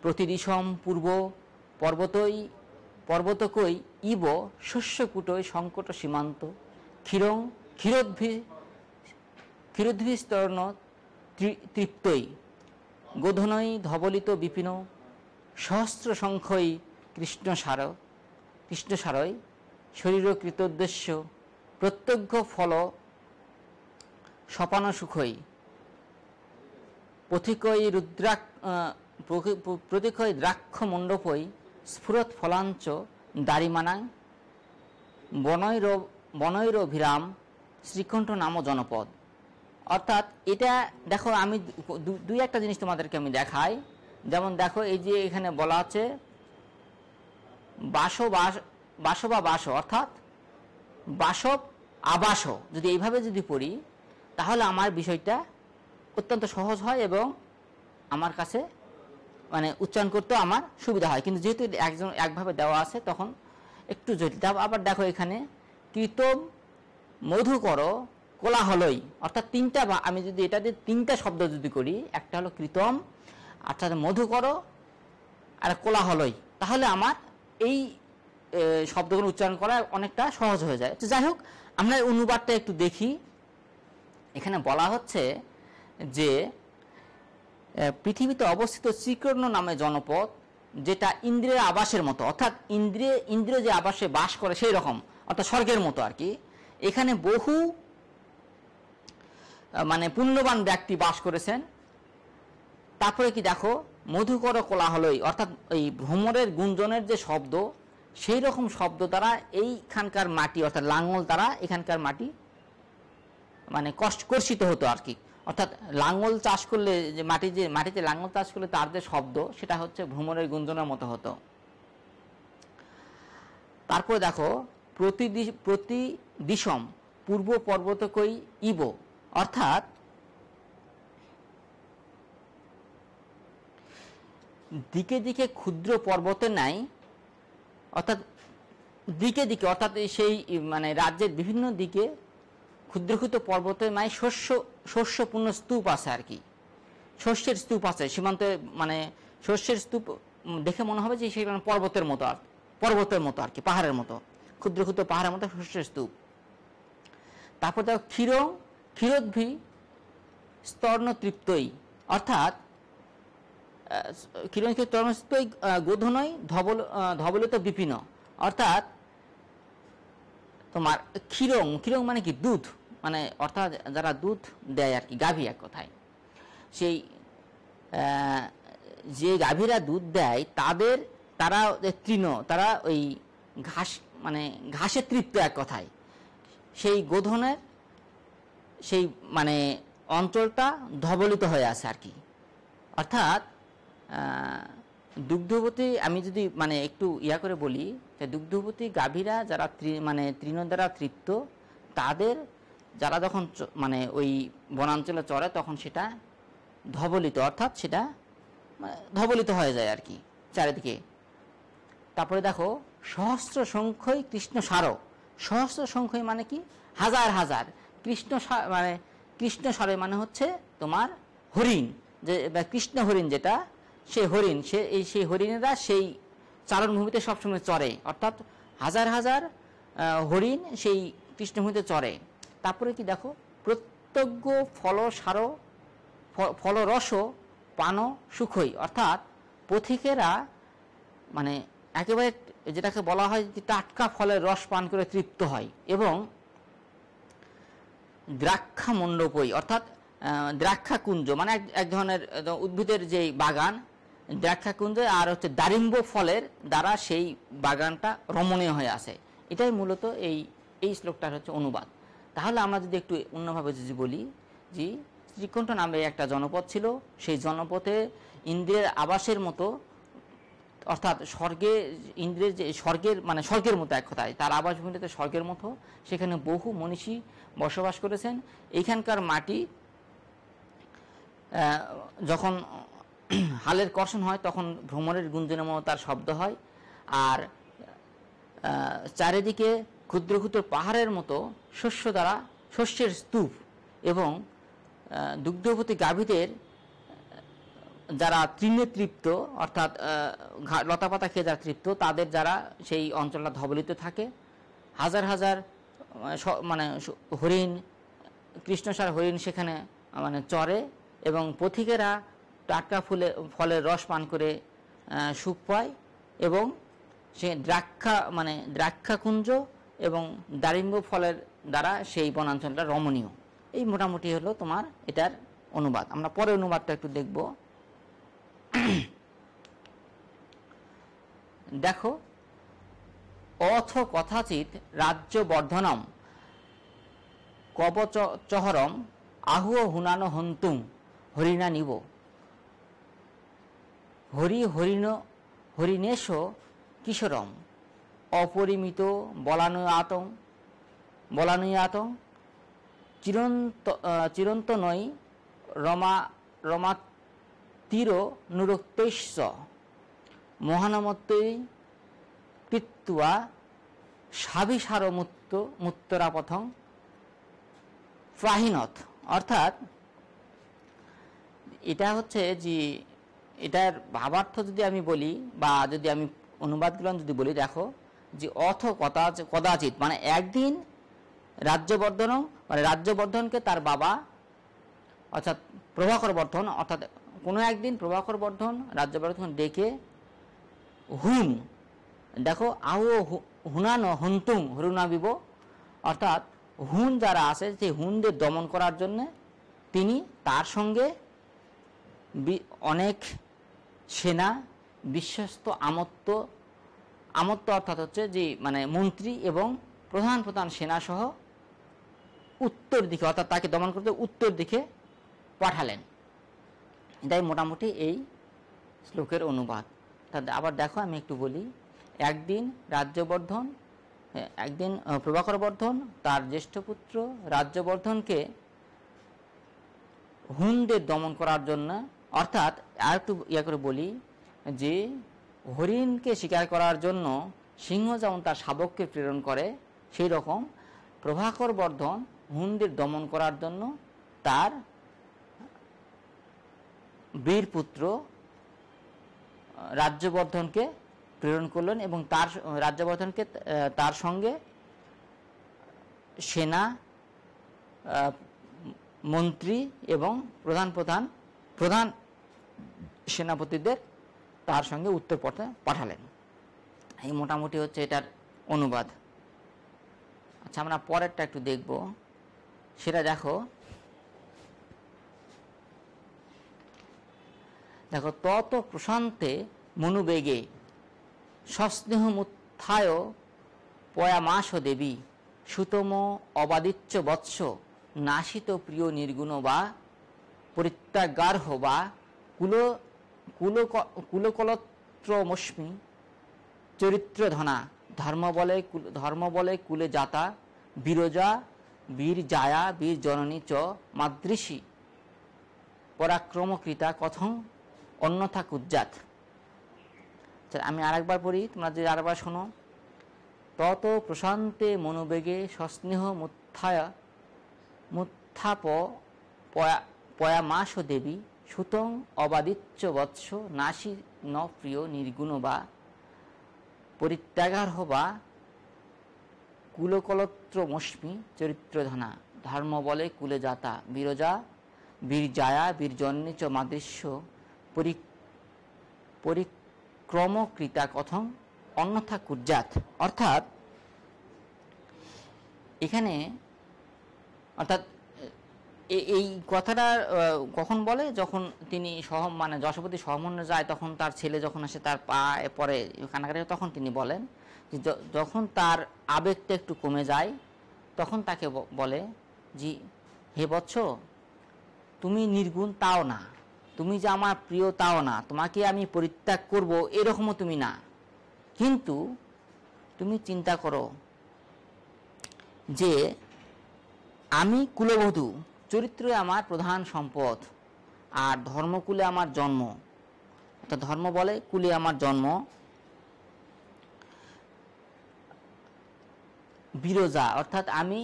প্রতিদিশম পূর্ব পর্বতকৈ ইব শস্যকূটৈ সংকট সীমান্ত ক্ষীরোদ্ভিস্তর্ণ তৃপ্তৈ গোধনৈ ধবলিত বিপিন সহস্র সংখ্যৈ কৃষ্ণসারয় শরীরকৃতোদ্দেশ্য প্রত্যক্ষ ফল সপান সুখই প্রতীকই দ্রাক্ষ মণ্ডপই স্ফুরত ফলাঞ্চ দারিমানাং বনৈরভিরাম শ্রীকণ্ঠ নাম জনপদ। অর্থাৎ এটা দেখো, আমি দুই একটা জিনিস তোমাদেরকে আমি দেখাই। যেমন দেখো, এই যে এখানে বলা আছে বাস বা বাস, অর্থাৎ বাসব আবাস। যদি এইভাবে যদি পড়ি তাহলে আমার বিষয়টা অত্যন্ত সহজ হয় এবং আমার কাছে মানে উচ্চারণ করতেও আমার সুবিধা হয়। কিন্তু যেহেতু একভাবে দেওয়া আছে তখন একটু জটিল। আবার দেখো, এখানে কৃতম মধুকর কোলাহলই, অর্থাৎ তিনটা, আমি যদি এটা দিয়ে 3টা শব্দ যদি করি, একটা হলো কৃতম, অর্থাৎ মধুকর, আর কোলাহলই, তাহলে আমার এই শব্দগুলো উচ্চারণ করা অনেকটা সহজ হয়ে যায়। তো যাই হোক, আমরা অনুবাদটা একটু দেখি। এখানে বলা হচ্ছে যে পৃথিবীতে অবস্থিত শ্রীকর্ণ নামে জনপদ, যেটা ইন্দ্রিয়ের আবাসের মতো, অর্থাৎ ইন্দ্রিয় যে আবাসে বাস করে সেই রকম, অর্থাৎ স্বর্গের মতো আর কি। এখানে বহু মানে পুণ্যবান ব্যক্তি বাস করেছেন। তারপরে কি দেখো, মধুকর কোলাহলই, অর্থাৎ এই ভ্রমরের গুঞ্জনের যে শব্দ, সেই রকম শব্দ দ্বারা এইখানকার মাটি, অর্থাৎ লাঙ্গল দ্বারা এখানকার মাটি মানে কর্ষিত হতো আর কি। অর্থাৎ লাঙ্গল চাষ করলে যে মাটিতে লাঙ্গল চাষ করলে তার যে শব্দ, সেটা হচ্ছে ভ্রমরের গুঞ্জনের মতো হতো। তারপরে দেখো, প্রতি দিশম পূর্ব পর্বতকই ইব, অর্থাৎ দিকে দিকে ক্ষুদ্র পর্বতের নাই, অর্থাৎ দিকে দিকে, অর্থাৎ সেই মানে রাজ্যের বিভিন্ন দিকে ক্ষুদ্র ক্ষুদ্র পর্বতের নাই শস্যপূর্ণ স্তূপ আছে আর কি। শস্যের স্তূপ আছে সীমান্তে, মানে শস্যের স্তূপ দেখে মনে হবে যে সেখানে পর্বতের মতো আর কি, পাহাড়ের মতো, ক্ষুদ্র ক্ষুদ্র পাহাড়ের মতো শস্যের স্তূপ। তারপর দেখো, ক্ষীরোদ্ভি স্তর্ণ তৃপ্তই, অর্থাৎ ক্ষীরোদ্ভি গোধনই ধবলিত বিপিন, অর্থাৎ তোমার ক্ষীরং মানে কি দুধ, মানে অর্থাৎ যারা দুধ দেয় আর কি, গাভী এক কথায়। সেই যে গাভীরা দুধ দেয় তারা ওই ঘাস মানে ঘাসে তৃপ্ত এক কথায়। সেই গোধনের সেই মানে অঞ্চলটা ধবলিত হয়ে আছে আর কি। অর্থাৎ দুগ্ধবতী, আমি যদি মানে একটু করে বলি, যে দুগ্ধবতী গাভীরা যারা মানে তৃণ দ্বারা তৃপ্ত, তাদের যারা যখন মানে ওই বনাঞ্চলে চড়ে তখন সেটা ধবলিত, অর্থাৎ সেটা ধবলিত হয়ে যায় আর কি চারিদিকে। তারপরে দেখো, সহস্র সংখ্যই কৃষ্ণসার, সহস্র সংখ্যই মানে কি হাজার হাজার, কৃষ্ণসার মানে হচ্ছে তোমার হরিণ, যে কৃষ্ণ হরিণ যেটা, সেই হরিণ, সেই হরিণেরা সেই চারণভূমিতে সবসময় চড়ে, অর্থাৎ হাজার হাজার হরিণ সেই কৃষ্ণভূমিতে চরে। তারপরে কি দেখো, প্রত্যজ্ঞ ফলসার ফলরস পান সুখই, অর্থাৎ পথিকেরা মানে একেবারে যেটাকে বলা হয় যে টাটকা ফলের রস পান করে তৃপ্ত হয়, এবং দ্রাক্ষা মণ্ডপই, অর্থাৎ দ্রাক্ষা কুঞ্জ মানে এক ধরনের উদ্ভিদের যেই বাগান, দ্রাক্ষা কুঞ্জ, আর হচ্ছে দারিম্ব ফলের দ্বারা সেই বাগানটা রমণীয় হয়ে আসে। এটাই মূলত এই শ্লোকটার হচ্ছে অনুবাদ। তাহলে আমরা যদি একটু অন্যভাবে যদি বলি যে শ্রীকণ্ঠ নামে একটা জনপদ ছিল, সেই জনপদে ইন্দ্রের আবাসের মতো, অর্থাৎ স্বর্গে ইন্দ্রের যে স্বর্গের মতো, এক কথায় তার আবাসভূমিতে স্বর্গের মতো, সেখানে বহু মনীষী বসবাস করেছেন। এইখানকার মাটি যখন হালের কর্ষণ হয় তখন ভ্রমরের গুঞ্জনের মতো তার শব্দ হয়, আর চারিদিকে ক্ষুদ্র ক্ষুদ্র পাহাড়ের মতো শস্যের স্তূপ, এবং দুগ্ধবতী গাভীদের যারা তৃণে তৃপ্ত, অর্থাৎ লতাপাতা খেয়ে যারা তৃপ্ত, তাদের যারা সেই অঞ্চলটা ধবলিত থাকে। হাজার হাজার মানে হরিণ, কৃষ্ণসার হরিণ সেখানে মানে চরে, এবং পথিকেরা টাটকা ফলের রস পান করে সুখ পায়, এবং সে দ্রাক্ষাকুঞ্জ এবং দারিম্ব ফলের দ্বারা সেই বনাঞ্চলটা রমণীয়। এই মোটামুটি হলো তোমার এটার অনুবাদ। আমরা পরে অনুবাদটা একটু দেখব। দেখো, অথ কথাচিত রাজ্য বর্ধনম কবচহরম আহুয় হুনানো হন্তুং হরিণা নিব হরিণেশ কিশোরম অপরিমিত বলানুয়াতং চিরন্তনৈ রমাতীর নুরক্তৈশ্চ মহানমত্তৈ কৃত্বা সাবিসার মুত্তরাপথং প্রাহিনত। অর্থাৎ এটা হচ্ছে যে এটার ভাবার্থ যদি আমি বলি, বা যদি আমি অনুবাদগুলো যদি বলি, দেখো যে অথ কদাচিৎ মানে একদিন রাজ্যবর্ধন, মানে রাজ্যবর্ধনকে তার বাবা অর্থাৎ প্রভাকর বর্ধন, অর্থাৎ কোনো একদিন প্রভাকর বর্ধন রাজ্যবর্ধন ডেকে হুন, দেখো আহু হুনানো হন্তুং হরুণাবিব, অর্থাৎ হুন যারা আছে সেই হুনদের দমন করার জন্য তিনি তার সঙ্গে অনেক সেনা, বিশ্বস্ত আমত্ত অর্থাৎ হচ্ছে যে মানে মন্ত্রী এবং প্রধান সেনাসহ উত্তর দিকে, অর্থাৎ তাকে দমন করতে উত্তর দিকে পাঠালেন। এটাই মোটামুটি এই শ্লোকের অনুবাদ। আবার দেখো আমি একটু বলি, একদিন প্রভাকর বর্ধন তার জ্যেষ্ঠ পুত্র রাজ্যবর্ধনকে হুনদের দমন করার জন্য, অর্থাৎ আর একটু করে বলি যে হরিণকে শিকার করার জন্য সিংহ যেমন তার শাবককে প্রেরণ করে, সেই রকম প্রভাকর বর্ধন হুনদের দমন করার জন্য তার বীরপুত্র রাজ্যবর্ধনকে প্রেরণ করলেন, এবং রাজ্যবর্ধনকে তার সঙ্গে সেনা, মন্ত্রী এবং প্রধান সেনাপতিদের তার সঙ্গে উত্তর পথে পাঠালেন। এই মোটামুটি হচ্ছে এটার অনুবাদ। আচ্ছা, আমরা পরেরটা একটু দেখব। সেটা দেখো তত প্রশান্তে মনুবেগে সস্নেহমুত্থায় পয়ামাস দেবী সুতম অবাদিচ্য বৎস নাশিত প্রিয় নির্গুণ বা পরিত্যাগার্হ বা কুলকলত্রমস্মি চরিত্রধনা ধর্মবলে কুলে জাতা বীরজা বীর জায়া বীর জননী চ মাদৃশী পরাক্রমকৃতা কথং অন্যথা কুজ্জাত। আমি আরেকবার পড়ি, তোমরা যদি আরেকবার শোনো। তত প্রশান্তে মনোবেগে সস্নেহ মুত্থাপ পয়ামাস দেবী সুতং অবাদিচ্য বৎস নাশী ন প্রিয় নির্গুণ বা পরিত্যাগার্হ বা কুলকলত্রমস্মি চরিত্রধনা ধর্ম বলে কুলে যাতা বিরজা বীরজায়া বীরজন্যে চ মাদৃশ্য পরিক্রমকৃতা কথং অন্যথা কুর্যাত। অর্থাৎ এখানে অর্থাৎ এই কথাটা কখন বলে, যখন তিনি মানে যশোপতি সহমন্যে যায়, তখন তার ছেলে যখন আসে তার পায়ে পরে কানাকাটি, তখন তিনি বলেন যে যখন তার আবেগটা একটু কমে যায় তখন তাকে বলে যে হে বৎস, তুমি নির্গুণ তাও না, তুমি যে আমার প্রিয় তাও না, তোমাকে আমি পরিত্যাগ করব এরকমও তুমি না, কিন্তু তুমি চিন্তা করো যে আমি কুলবধূ, চরিত্রে আমার প্রধান সম্পদ, আর ধর্মকুলে আমার জন্ম, অর্থাৎ ধর্ম বলে কুলে আমার জন্ম, বীরজা অর্থাৎ আমি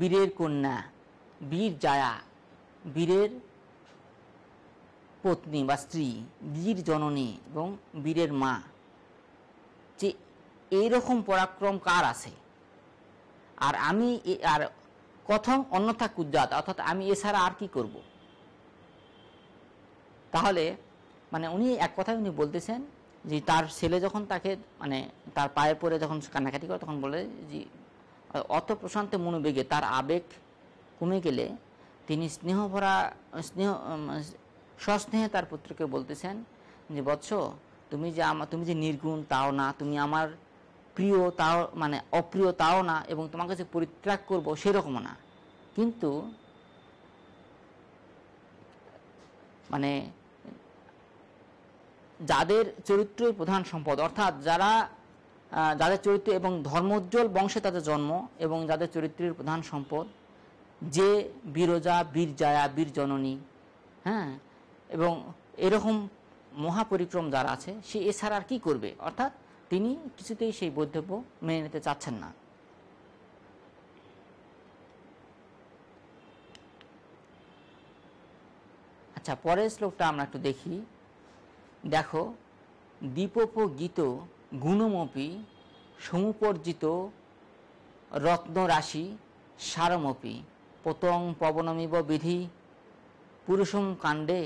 বীরের কন্যা, বীর জায়া বীরের পত্নী বা স্ত্রী, বীর জননী এবং বীরের মা, যে এইরকম পরাক্রম কার আছে, আর আমি আর কথম অন্যথা কুজ্জাত, অর্থাৎ আমি এছাড়া আর কি করব। তাহলে মানে উনি এক কথায় উনি বলতেছেন যে তার ছেলে যখন তাকে মানে তার পায়ে পড়ে যখন কান্নাকাটি করে, তখন বলে যে অত প্রশান্ত মনোবেগে তার আবেগ কমে গেলে তিনি সস্নেহে তার পুত্রকে বলতেছেন যে বৎস, তুমি যে নির্গুণ তাও না, তুমি আমার প্রিয় তাও মানে অপ্রিয় তাও না, এবং তোমার কাছে পরিত্যাগ করব সেরকমও না, কিন্তু মানে যাদের চরিত্রই প্রধান সম্পদ, অর্থাৎ যাদের চরিত্র এবং ধর্মোজ্জ্বল বংশে তাদের জন্ম এবং যাদের চরিত্রের প্রধান সম্পদ, যে বীরজা বীর জায়া বীর জননী, হ্যাঁ, এবং এরকম মহাপরিক্রম যারা আছে, সে এছাড়া আর কি করবে, অর্থাৎ তিনি কিছুতেই সেই বৈধব্য মেনে নিতে চাচ্ছেন না। আচ্ছা, পরের শ্লোকটা আমরা একটু দেখি। দেখো, দীপোপগীত গুণমপি সমুপর্জিত রত্নরাশি সারমপি পতং পবনমিব বিধি পুরুষম কাণ্ডে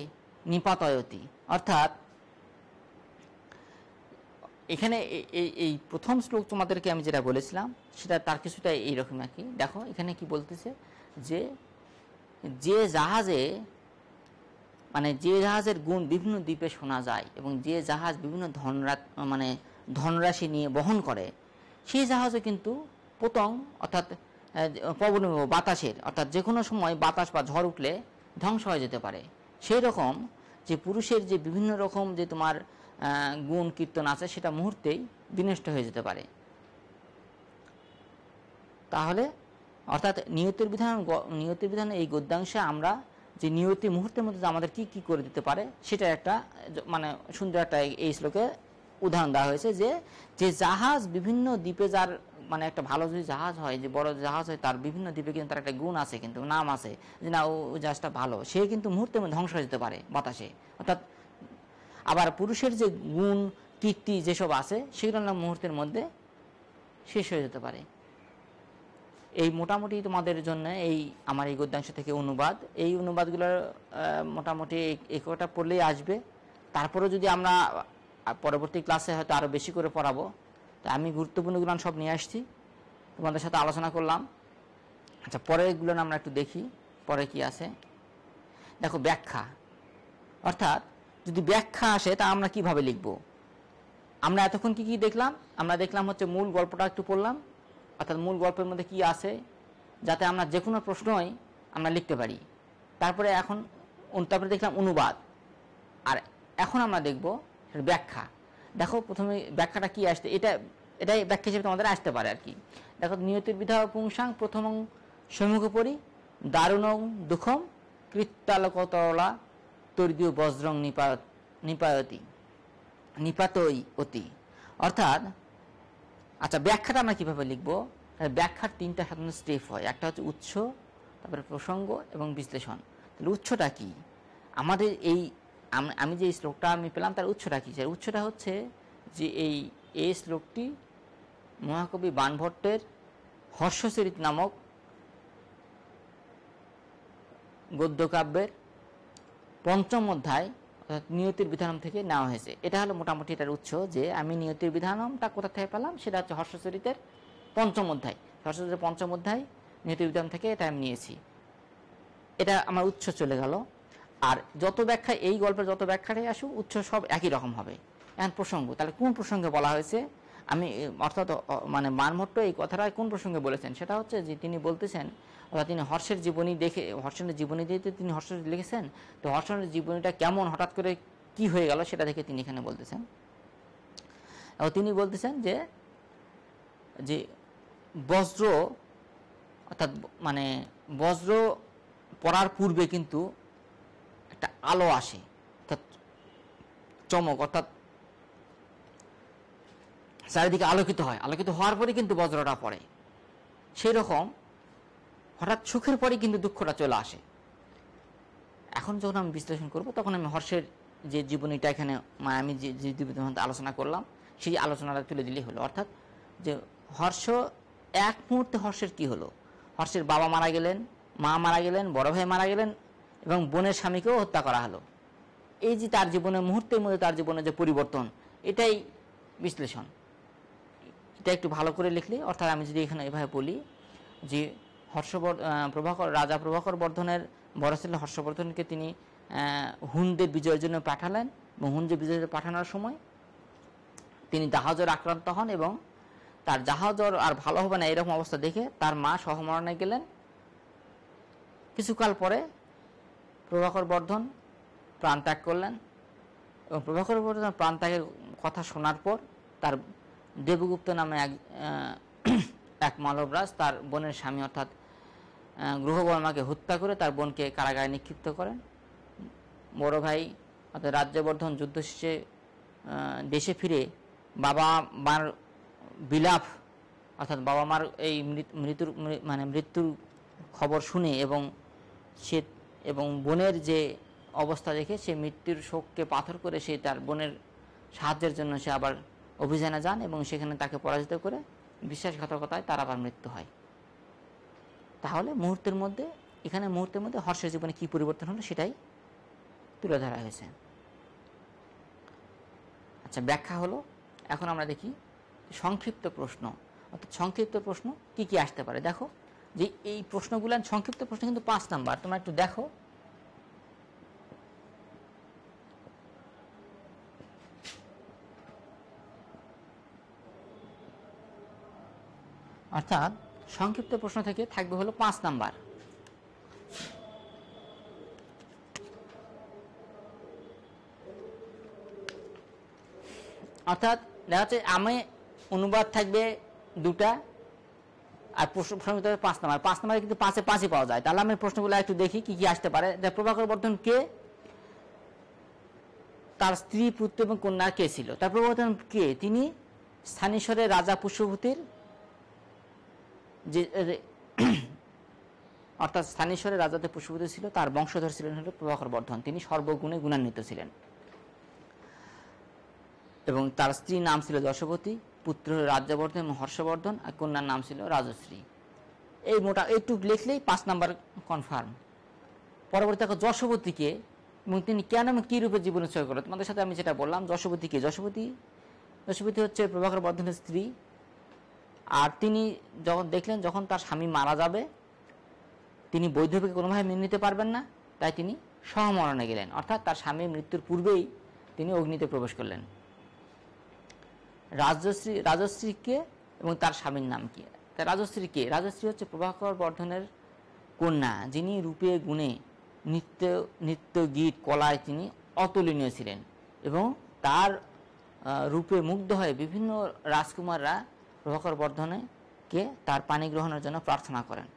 নিপাতয়তি। অর্থাৎ এখানে এই প্রথম শ্লোক তোমাদেরকে আমি যেটা বলেছিলাম সেটা তার কিছুটা এইরকম আর কি। দেখো এখানে কি বলতেছে, যে জাহাজে মানে যে জাহাজের গুণ বিভিন্ন দ্বীপে শোনা যায় এবং যে জাহাজ বিভিন্ন ধনরাশি নিয়ে বহন করে, সেই জাহাজে কিন্তু পতং অর্থাৎ পবন বাতাসের, অর্থাৎ যে কোনো সময় বাতাস বা ঝড় উঠলে ধ্বংস হয়ে যেতে পারে। সেই রকম যে পুরুষের যে বিভিন্ন রকম যে তোমার গুণ কীর্তন আছে, সেটা মুহূর্তেই বিনষ্ট হয়ে যেতে পারে। তাহলে অর্থাৎ নিয়তির বিধান এই গদ্যাংশে আমরা যে নিয়তি মুহূর্তের মধ্যে আমাদের কি কি করে দিতে পারে সেটা একটা মানে সুন্দর একটা এই শ্লোকে উদাহরণ দেওয়া হয়েছে, যে জাহাজ বিভিন্ন দ্বীপে যার মানে একটা ভালো যদি জাহাজ হয়, যে বড় জাহাজ হয়, তার বিভিন্ন দ্বীপে কিন্তু তার একটা গুণ আছে, কিন্তু নাম আছে যে না ওই জাহাজটা ভালো, সে কিন্তু মুহূর্তের মধ্যে ধ্বংস হয়ে যেতে পারে বাতাসে। অর্থাৎ আবার পুরুষের যে গুণ কীর্তি যেসব আছে সেগুলো মুহূর্তের মধ্যে শেষ হয়ে যেতে পারে। এই মোটামুটি তোমাদের জন্য আমার এই গদ্যাংশ থেকে অনুবাদ, এই অনুবাদগুলোর মোটামুটি এই কটা পড়লেই আসবে। তারপরে যদি আমরা পরবর্তী ক্লাসে হয়তো আরও বেশি করে পড়াবো, তো আমি গুরুত্বপূর্ণগুলো সব নিয়ে আসছি, তোমাদের সাথে আলোচনা করলাম। আচ্ছা, পরেরগুলো আমরা একটু দেখি পরে কি আছে। দেখো, ব্যাখ্যা, অর্থাৎ যদি ব্যাখ্যা আসে তা আমরা কিভাবে লিখব। আমরা এতক্ষণ কি দেখলাম, আমরা দেখলাম হচ্ছে মূল গল্পটা একটু পড়লাম, অর্থাৎ মূল গল্পের মধ্যে কি আছে, যাতে আমরা যে কোনো প্রশ্নই আমরা লিখতে পারি। তারপরে দেখলাম অনুবাদ, আর এখন আমরা দেখব ব্যাখ্যা। দেখো প্রথমে ব্যাখ্যাটা কি আসছে, এটাই ব্যাখ্যা হিসেবে তোমাদের আসতে পারে আর কি। দেখো, নিয়তির বিধা পুংসাং প্রথমং সম্মুখপরি দারুণং দুঃখম কৃত্তালকতরলা তর্দীয় বজ্রং নিপাতই অতি। অর্থাৎ আচ্ছা, ব্যাখ্যাটা আমরা কিভাবে লিখবো, ব্যাখ্যার তিনটা সাধারণ স্টেপ হয়। একটা হচ্ছে উৎস, তারপরে প্রসঙ্গ এবং বিশ্লেষণ। তাহলে উৎসটা কি, আমাদের আমি যে শ্লোকটা আমি পেলাম তার উৎসটা কি? উৎসটা হচ্ছে যে এই শ্লোকটি মহাকবি বাণভট্টের হর্ষচরিত নামক গদ্যকাব্যের পঞ্চম অধ্যায় অর্থাৎ নিয়তির বিধানম থেকে নেওয়া হয়েছে। এটা হলো মোটামুটি এটার উৎস, যে আমি নিয়তির বিধানমটা কোথা থেকে পেলাম, সেটা হচ্ছে হর্ষচরিতের পঞ্চম অধ্যায়। হর্ষচরিতের পঞ্চম অধ্যায় নিয়তির বিধান থেকে এটা আমি নিয়েছি। এটা আমার উৎস চলে গেল। আর যত ব্যাখ্যা, এই গল্পের যত ব্যাখ্যাটাই আসুক, উৎস সব একই রকম হবে। এখন প্রসঙ্গ, তাহলে কোন প্রসঙ্গে বলা হয়েছে, আমি অর্থাৎ মানে মানভট্ট এই কথাটা কোন প্রসঙ্গে বলেছেন, সেটা হচ্ছে যে তিনি বলতেছেন, অর্থাৎ তিনি হর্ষের জীবনী দেখে, হর্ষের জীবনী দিতে তিনি হর্ষ লিখেছেন, তো হর্ষের জীবনীটা কেমন হঠাৎ করে কি হয়ে গেল সেটা দেখে তিনি এখানে বলতেছেন। এবং তিনি বলতেছেন যে যে বজ্র, অর্থাৎ মানে বজ্র পড়ার পূর্বে কিন্তু একটা আলো আসে, অর্থাৎ চমক, অর্থাৎ চারিদিকে আলোকিত হয়, আলোকিত হওয়ার পরে কিন্তু বজ্রটা পড়ে। সেই রকম হঠাৎ সুখের পরে কিন্তু দুঃখটা চলে আসে। এখন যখন আমি বিশ্লেষণ করব, তখন আমি হর্ষের যে জীবনীটা এখানে আমি যে আলোচনা করলাম, সেই আলোচনাটা তুলে দিলেই হলো। অর্থাৎ যে হর্ষ, এক মুহূর্তে হর্ষের কি হলো, হর্ষের বাবা মারা গেলেন, মা মারা গেলেন, বড় ভাই মারা গেলেন, এবং বোনের স্বামীকেও হত্যা করা হলো। এই যে তার জীবনের মুহূর্তের মধ্যে তার জীবনের যে পরিবর্তন, এটাই বিশ্লেষণ। এটা একটু ভালো করে লিখলে, অর্থাৎ আমি যদি এখানে এভাবে বলি যে রাজা প্রভাকর বর্ধনের বড় ছেলে হর্ষবর্ধনকে তিনি হুনদের বিজয়ের জন্য পাঠালেন, এবং হুনদের বিজয়ের পাঠানোর সময় তিনি জাহাজের আক্রান্ত হন, এবং তার জাহাজর আর ভালো হবে না এরকম অবস্থা দেখে তার মা সহমরণে গেলেন। কিছুকাল পরে প্রভাকর বর্ধন প্রাণ ত্যাগ করলেন, এবং প্রভাকর বর্ধন প্রাণ ত্যাগের কথা শোনার পর তার দেবগুপ্ত নামে এক মালবরাজ তার বোনের স্বামী অর্থাৎ গ্রহবর্মাকে হত্যা করে তার বোনকে কারাগারে নিক্ষিপ্ত করেন। বড় ভাই অর্থাৎ রাজ্যবর্ধন যুদ্ধ শেষে দেশে ফিরে বাবা মার বিলাপ, অর্থাৎ বাবা মার এই মৃত্যুর খবর শুনে এবং বোনের যে অবস্থা দেখে সে মৃত্যুর শোককে পাথর করে সে তার বোনের সাহায্যের জন্য সে আবার অভিযানে যান, এবং সেখানে তাকে পরাজিত করে বিশ্বাসঘাতকতায় তার আবার মৃত্যু হয়। তাহলে মুহূর্তের মধ্যে হর্ষের জীবনে কি পরিবর্তন হলো সেটাই তুলে ধরা হয়েছে। আচ্ছা, ব্যাখ্যা হলো। এখন আমরা দেখি সংক্ষিপ্ত প্রশ্ন, অর্থাৎ সংক্ষিপ্ত প্রশ্ন কি কি আসতে পারে। দেখো যে এই প্রশ্নগুলো, সংক্ষিপ্ত প্রশ্ন কিন্তু 5 নাম্বার, তোমরা একটু দেখো। অর্থাৎ সংক্ষিপ্ত প্রশ্ন থেকে থাকবে হলো 5 নাম্বার। অর্থাৎ দেখা যাচ্ছে আমি অনুবাদ থাকবে 2টা, আর প্রশ্ন 5 নাম্বার। 5 নাম্বারে কিন্তু 5-এ 5ই পাওয়া যায়। তাহলে আমি প্রশ্নগুলো একটু দেখি কি কি আসতে পারে। প্রভাকর বর্ধন কে, তার স্ত্রী, পুত্র এবং কন্যা কে ছিল। তার প্রভাকর বর্ধন কে, তিনি স্থানীশ্বরের রাজা পুষ্যভূতির যে অর্থাৎ স্থানীশ্বরের রাজাতে পুষ্যভূতি ছিল, তার বংশধর ছিলেন হল প্রভাকর বর্ধন। তিনি সর্বগুণে গুণান্বিত ছিলেন, এবং তার স্ত্রীর নাম ছিল যশোবতী, পুত্র রাজ্যবর্ধন এবং হর্ষবর্ধন, আর কন্যার নাম ছিল রাজশ্রী। এই মোটা এইটুক লিখলেই 5 নাম্বার কনফার্ম। পরবর্তী দেখো যশোবতীকে, এবং তিনি কেন এবং কী রূপে জীবন উৎসর্গ করলেন। তোমাদের সাথে আমি যেটা বললাম, যশোবতীকে, যশোবতী হচ্ছে প্রভাকর বর্ধনের স্ত্রী। আর তিনি যখন দেখলেন যখন তার স্বামী মারা যাবে, তিনি বৈধব্যকে কোনোভাবে মেনে নিতে পারবেন না, তাই তিনি সহমরণে গেলেন, অর্থাৎ তার স্বামীর মৃত্যুর পূর্বেই তিনি অগ্নিতে প্রবেশ করলেন। রাজশ্রীকে এবং তার স্বামীর নাম কি। রাজশ্রী কে? রাজশ্রী হচ্ছে প্রভাকর বর্ধনের কন্যা, যিনি রূপে গুণে নৃত্য গীত কলায় তিনি অতুলনীয় ছিলেন, এবং তার রূপে মুগ্ধ হয়ে বিভিন্ন রাজকুমাররা প্রভাকর বর্ধনকে তার পানি গ্রহণের জন্য প্রার্থনা করেন।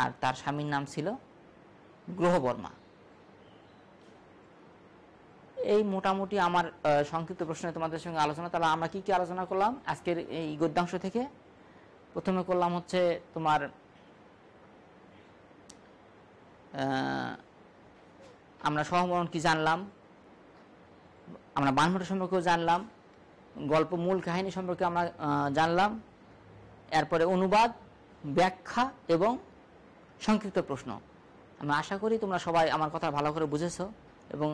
আর তার স্বামীর নাম ছিল গ্রহবর্মা। এই মোটামুটি আমার সংক্ষিপ্ত প্রশ্নে তোমাদের সঙ্গে আলোচনা। তাহলে আমরা কি কি আলোচনা করলাম আজকের এই গদ্যাংশ থেকে? প্রথমে করলাম হচ্ছে তোমার আমরা সহমরণ কি জানলাম, আমরা বানভট্ট সম্পর্কেও জানলাম, গল্প মূল কাহিনী সম্পর্কে আমরা জানলাম, এরপরে অনুবাদ ব্যাখ্যা এবং সংক্ষিপ্ত প্রশ্ন। আমি আশা করি তোমরা সবাই আমার কথা ভালো করে বুঝেছো এবং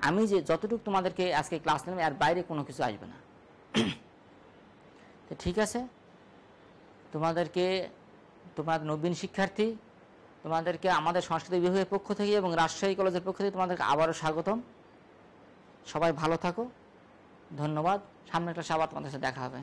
আমি যে যতটুকু তোমাদেরকে আজকে ক্লাস নিলাম এর বাইরে কোনো কিছু আসবে না। তো ঠিক আছে, তোমরা নবীন শিক্ষার্থী, তোমাদেরকে আমাদের সংস্কৃত বিভাগের পক্ষ থেকে এবং রাজশাহী কলেজের পক্ষ থেকে তোমাদেরকে আবারও স্বাগতম। সবাই ভালো থাকো, ধন্যবাদ। সামনের ক্লাসে আবার তোমাদের সাথে দেখা হবে।